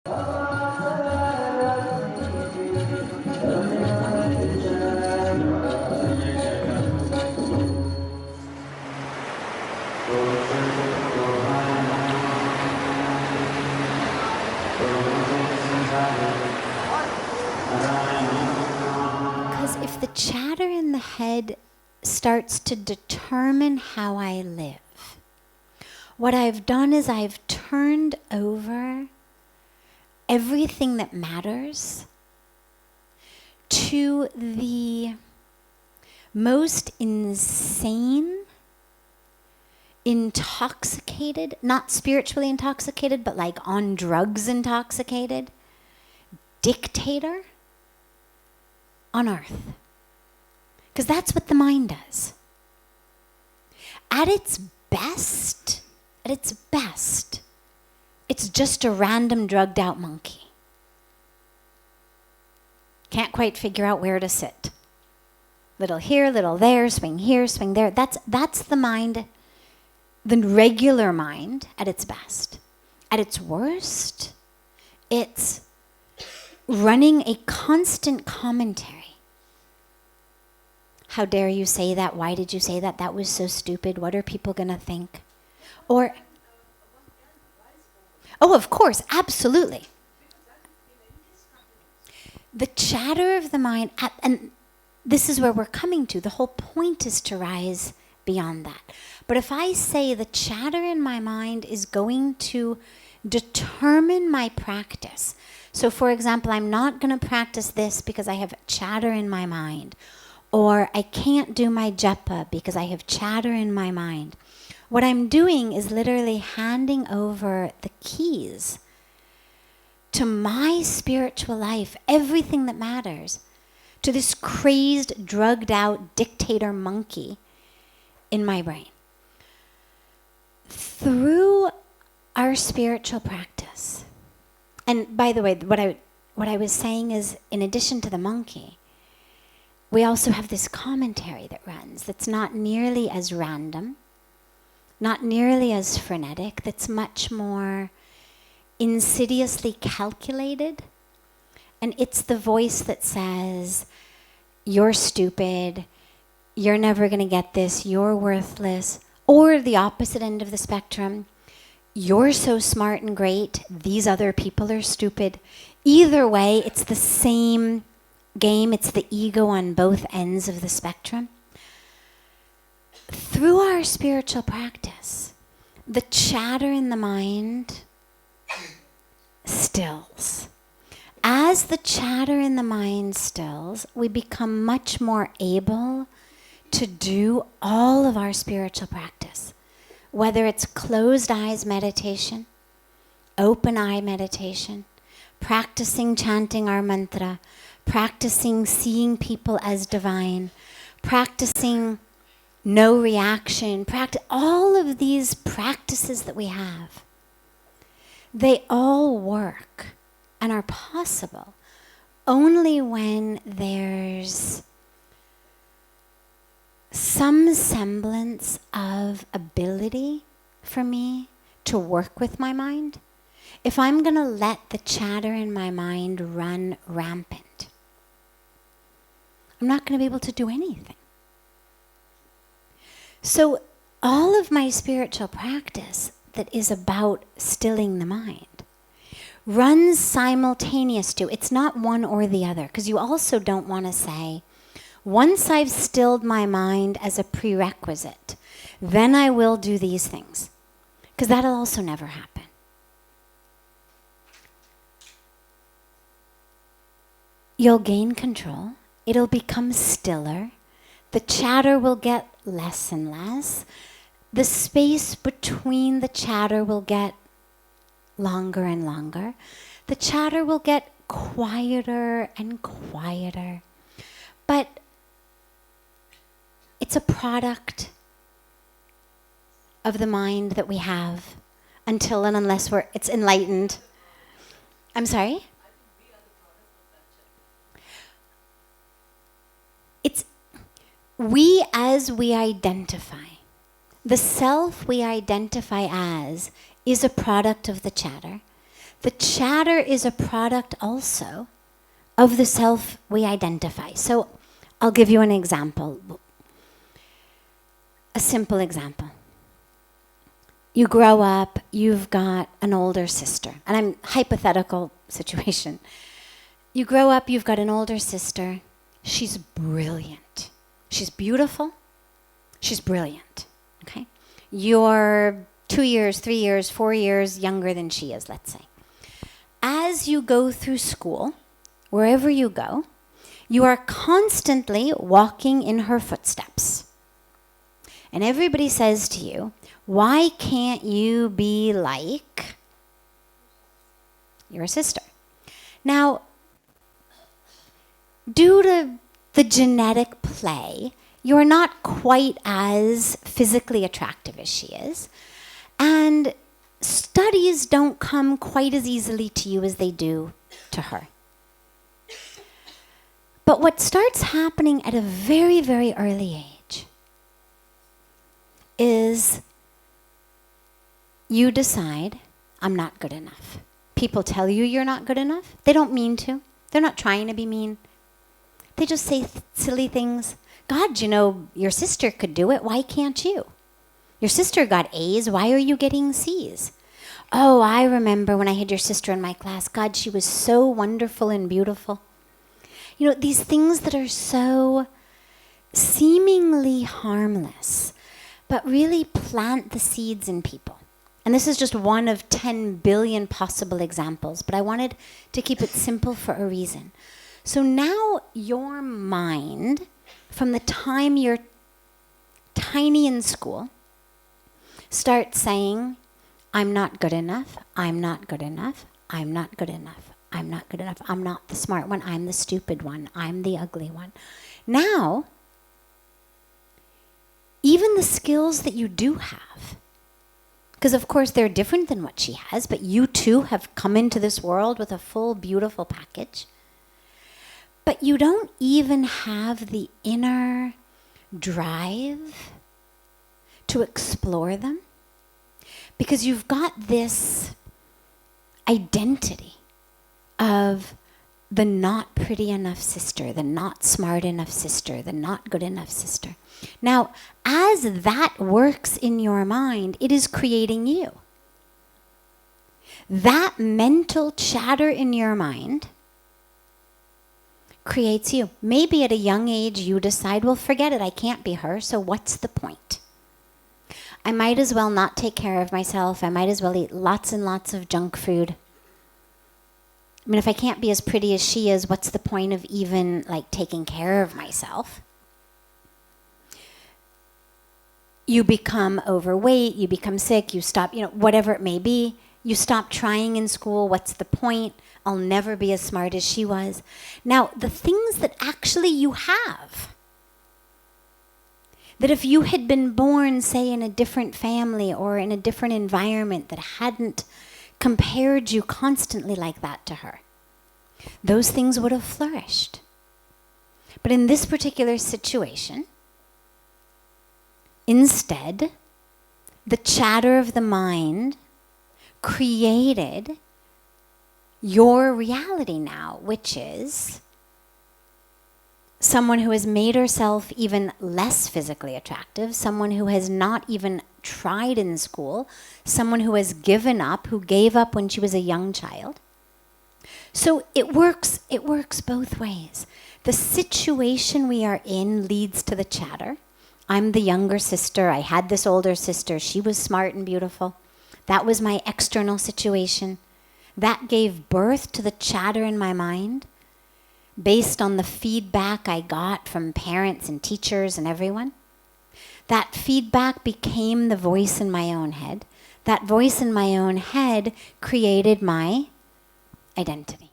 Because if the chatter in the head starts to determine how I live, what I've done is I've turned over everything that matters to the most insane, intoxicated, not spiritually intoxicated, but like on drugs intoxicated, dictator on earth. Because that's what the mind does. At its best, it's just a random drugged out monkey. Can't quite figure out where to sit. Little here, little there, swing here, swing there. That's the mind, the regular mind at its best. At its worst, it's running a constant commentary. How dare you say that? Why did you say that? That was so stupid. What are people going to think? Or, oh, of course, absolutely. The chatter of the mind, and this is where we're coming to. The whole point is to rise beyond that. But if I say the chatter in my mind is going to determine my practice. So for example, I'm not going to practice this because I have chatter in my mind. Or I can't do my japa because I have chatter in my mind. What I'm doing is literally handing over the keys to my spiritual life, everything that matters, to this crazed, drugged out dictator monkey in my brain. Through our spiritual practice, and by the way, what I was saying is, in addition to the monkey, we also have this commentary that runs that's not nearly as random, not nearly as frenetic, that's much more insidiously calculated. And it's the voice that says, you're stupid, you're never going to get this, you're worthless. Or the opposite end of the spectrum, you're so smart and great, these other people are stupid. Either way, it's the same game. It's the ego on both ends of the spectrum. Through our spiritual practice, the chatter in the mind stills. As the chatter in the mind stills, we become much more able to do all of our spiritual practice, whether it's closed eyes meditation, open eye meditation, practicing chanting our mantra, practicing seeing people as divine, practicing no reaction, all of these practices that we have, they all work and are possible only when there's some semblance of ability for me to work with my mind. If I'm going to let the chatter in my mind run rampant, I'm not going to be able to do anything. So all of my spiritual practice that is about stilling the mind runs simultaneous to, it's not one or the other, because you also don't want to say, once I've stilled my mind as a prerequisite, then I will do these things, because that'll also never happen. You'll gain control. It'll become stiller. The chatter will get less and less. The space between the chatter will get longer and longer. The chatter will get quieter and quieter. But it's a product of the mind that we have until and unless it's enlightened. I'm sorry? It's we as we identify. The self we identify as is a product of the chatter. The chatter is a product also of the self we identify. So I'll give you an example, a simple example. You grow up, you've got an older sister, and I'm hypothetical situation. You grow up, you've got an older sister. She's brilliant. She's beautiful. She's brilliant, okay? You're 2 years, 3 years, 4 years younger than she is, let's say. As you go through school, wherever you go, you are constantly walking in her footsteps. And everybody says to you, why can't you be like your sister? Now, due to the genetic play, you're not quite as physically attractive as she is. And studies don't come quite as easily to you as they do to her. But what starts happening at a very, very early age is you decide, I'm not good enough. People tell you you're not good enough. They don't mean to. They're not trying to be mean. They just say silly things. God, you know, your sister could do it. Why can't you? Your sister got A's. Why are you getting C's? Oh, I remember when I had your sister in my class. God, she was so wonderful and beautiful. You know, these things that are so seemingly harmless, but really plant the seeds in people. And this is just one of 10 billion possible examples, but I wanted to keep it simple for a reason. So now your mind, from the time you're tiny in school, starts saying, I'm not good enough, I'm not good enough, I'm not good enough, I'm not good enough, I'm not the smart one, I'm the stupid one, I'm the ugly one. Now, even the skills that you do have, because of course they're different than what she has, but you too have come into this world with a full, beautiful package. But you don't even have the inner drive to explore them, because you've got this identity of the not pretty enough sister, the not smart enough sister, the not good enough sister. Now, as that works in your mind, it is creating you. That mental chatter in your mind creates you. Maybe at a young age you decide, well, forget it, I can't be her, so what's the point? I might as well not take care of myself. I might as well eat lots and lots of junk food. I mean, if I can't be as pretty as she is, what's the point of even like taking care of myself? You become overweight, you become sick, you stop, whatever it may be. You stop trying in school, what's the point? I'll never be as smart as she was. Now, the things that actually you have, that if you had been born, say, in a different family or in a different environment that hadn't compared you constantly like that to her, those things would have flourished. But in this particular situation, instead, the chatter of the mind created your reality now, which is someone who has made herself even less physically attractive, someone who has not even tried in school, someone who has given up, who gave up when she was a young child. So it works both ways. The situation we are in leads to the chatter. I'm the younger sister, I had this older sister, she was smart and beautiful. That was my external situation. That gave birth to the chatter in my mind based on the feedback I got from parents and teachers and everyone. That feedback became the voice in my own head. That voice in my own head created my identity.